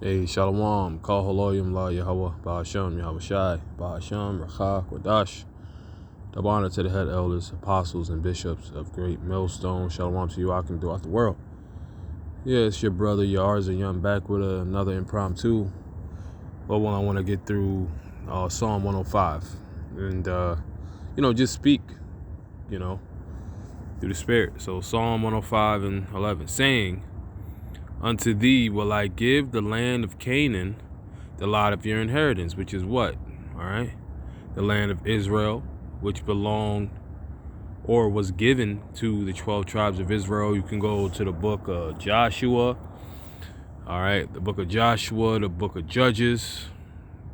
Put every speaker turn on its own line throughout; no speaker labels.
Hey, Shalom, Kal Haloyim La Yahweh, Ba'ashem, Yahweh Shai, Ba'ashem, Racha, Kodash. Double honor to the head elders, apostles, and bishops of Great Millstone. Shalom to you, I can throughout the world. Yeah, it's your brother, Yarza Young, back with another impromptu. Well, I want to get through Psalm 105. And, just speak, through the Spirit. So Psalm 105 and 11, saying, unto thee will I give the land of Canaan, the lot of your inheritance, which is what? All right. The land of Israel, which belonged or was given to the 12 tribes of Israel. You can go to the book of Joshua. All right. The book of Joshua, the book of Judges.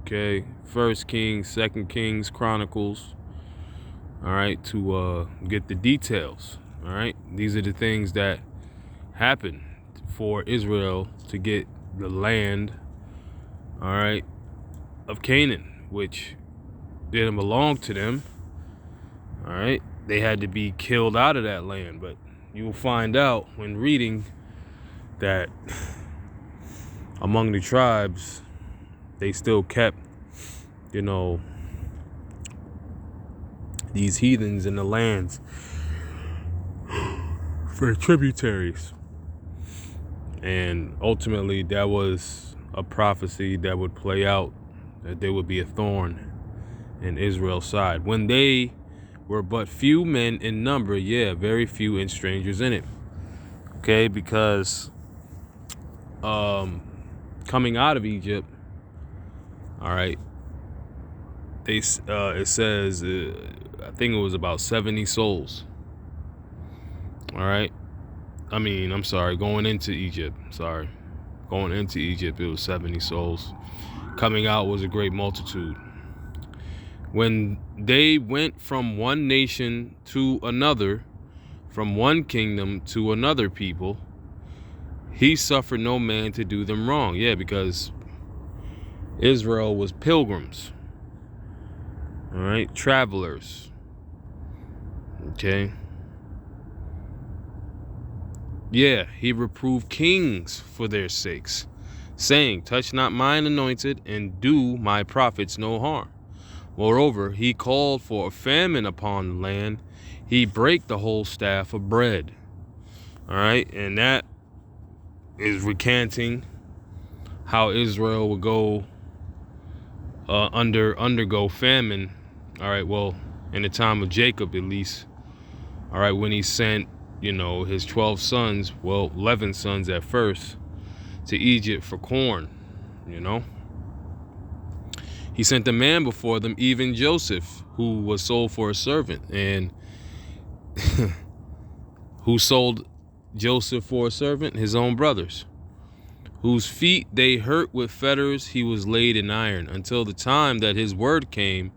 Okay. 1 Kings, 2 Kings, Chronicles. All right. To get the details. All right. These are the things that happened for Israel to get the land, all right, of Canaan, which didn't belong to them. All right, they had to be killed out of that land. But you will find out when reading that among the tribes, they still kept, these heathens in the lands for tributaries. And ultimately, that was a prophecy that would play out, that there would be a thorn in Israel's side. When they were but few men in number, very few, and strangers in it. Okay, because coming out of Egypt, all right, it says, I think it was about 70 souls. All right. Going into Egypt. Going into Egypt, it was 70 souls. Coming out was a great multitude. When they went from one nation to another, from one kingdom to another people, he suffered no man to do them wrong. Yeah, because Israel was pilgrims. All right, travelers. Okay. Yeah, he reproved kings for their sakes, saying, touch not mine anointed, and do my prophets no harm. Moreover, he called for a famine upon the land. He brake the whole staff of bread. All right, and that is recanting how Israel would go undergo famine. All right, well, in the time of Jacob, at least. All right, when he sent his 12 sons, 11 sons at first, to Egypt for corn, He sent a man before them, even Joseph, who was sold for a servant, and who sold Joseph for a servant? His own brothers, whose feet they hurt with fetters. He was laid in iron until the time that his word came,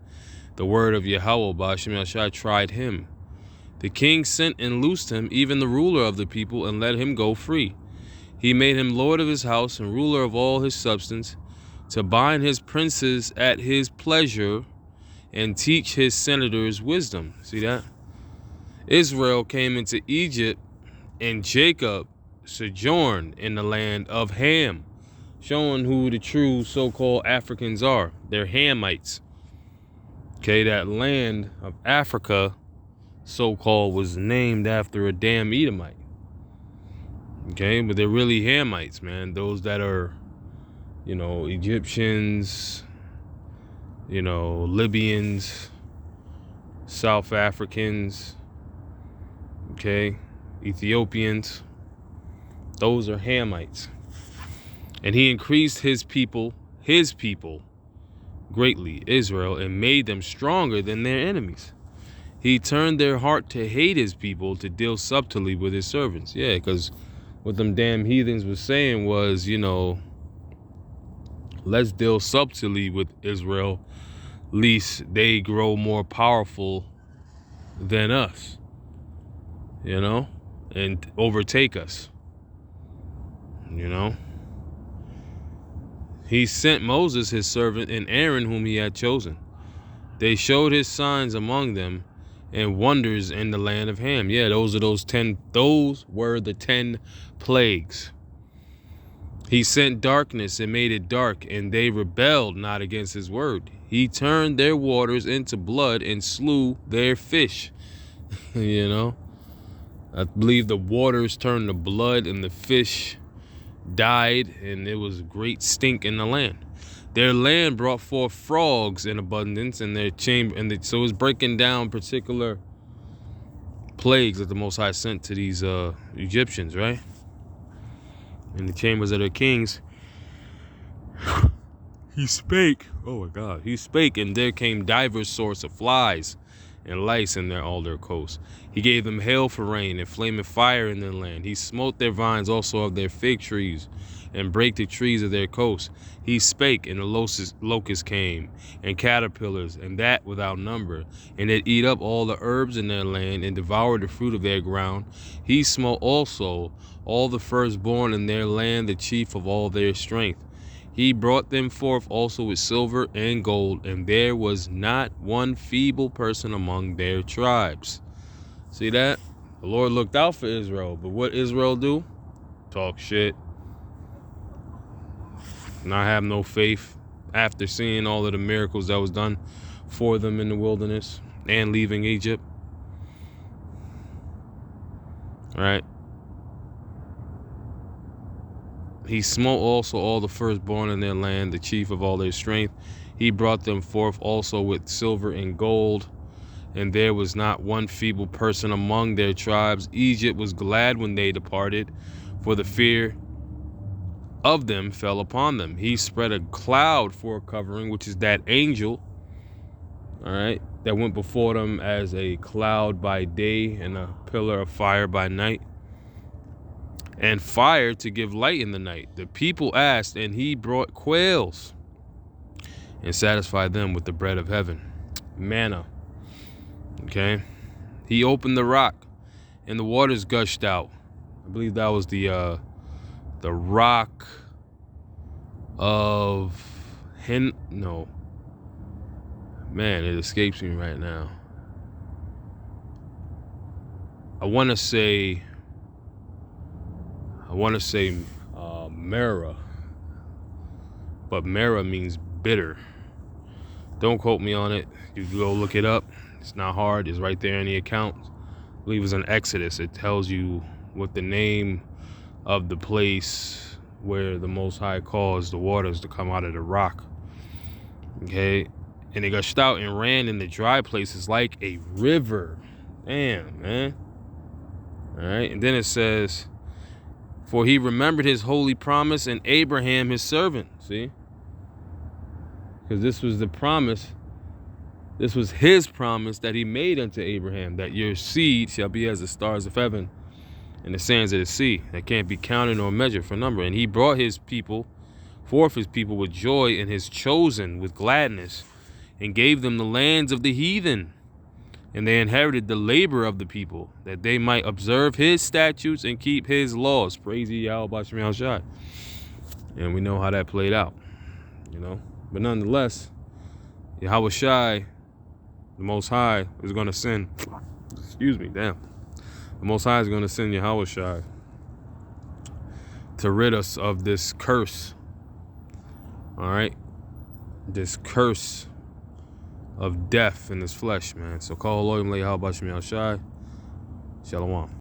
the word of Yahweh, Ba'ashem Yahshai, tried him. The king sent and loosed him, even the ruler of the people, and let him go free. He made him lord of his house and ruler of all his substance, to bind his princes at his pleasure and teach his senators wisdom. See that? Israel came into Egypt, and Jacob sojourned in the land of Ham, showing who the true so-called Africans are. They're Hamites. Okay, that land of Africa, so-called, was named after a damn Edomite. Okay, but they're really Hamites, man. Those that are, Egyptians, Libyans, South Africans, okay, Ethiopians. Those are Hamites. And he increased his people greatly, Israel, and made them stronger than their enemies. He turned their heart to hate his people, to deal subtly with his servants. Yeah, because what them damn heathens was saying was, let's deal subtly with Israel, lest they grow more powerful than us, and overtake us, He sent Moses, his servant, and Aaron, whom he had chosen. They showed his signs among them, and wonders in the land of Ham. Yeah, those were the 10 plagues. He sent darkness and made it dark, and they rebelled not against his word. He turned their waters into blood and slew their fish. You know, I believe the waters turned to blood and the fish died, and there was great stink in the land. Their land brought forth frogs in abundance, and their chamber, so it's breaking down particular plagues that the Most High sent to these Egyptians, right? In the chambers of their kings, he spake. Oh my God, he spake, and there came divers sorts of flies and lice in all their coasts. He gave them hail for rain and flaming fire in their land. He smote their vines also of their fig trees, and brake the trees of their coasts. He spake, and the locusts came, and caterpillars, and that without number, and did eat up all the herbs in their land, and devoured the fruit of their ground. He smote also all the firstborn in their land, the chief of all their strength. He brought them forth also with silver and gold, and there was not one feeble person among their tribes. See that? The Lord looked out for Israel, but what Israel do? Talk shit. Not have no faith after seeing all of the miracles that was done for them in the wilderness and leaving Egypt. All right. He smote also all the firstborn in their land, the chief of all their strength. He brought them forth also with silver and gold, and there was not one feeble person among their tribes. Egypt was glad when they departed, for the fear of them fell upon them. He spread a cloud for a covering, which is that angel, all right, that went before them as a cloud by day and a pillar of fire by night, and fire to give light in the night. The people asked, and he brought quails and satisfied them with the bread of heaven, manna. Okay. He opened the rock, and the waters gushed out. I believe that was the rock of no. Man, it escapes me right now. I want to say Mara, but Mara means bitter. Don't quote me on it. You can go look it up. It's not hard. It's right there in the account. I believe it's in Exodus. It tells you what the name of the place where the Most High caused the waters to come out of the rock. Okay. And they gushed out and ran in the dry places like a river. Damn, man. All right. And then it says, for he remembered his holy promise and Abraham his servant. See? Because this was the promise. This was his promise that he made unto Abraham, that your seed shall be as the stars of heaven and the sands of the sea, that can't be counted nor measured for number. And he brought his people, forth his people with joy, and his chosen with gladness, and gave them the lands of the heathen. And they inherited the labor of the people, that they might observe his statutes and keep his laws. Praise ye Yahweh B'Shem Shai. And we know how that played out, you know. But nonetheless, Yahweh Shai, the Most High, is going to send, the Most High is going to send Yahweh Shai to rid us of this curse. All right? This curse of death in this flesh, man. So call Elohim Yahweh B'Shem Shai. Shalom.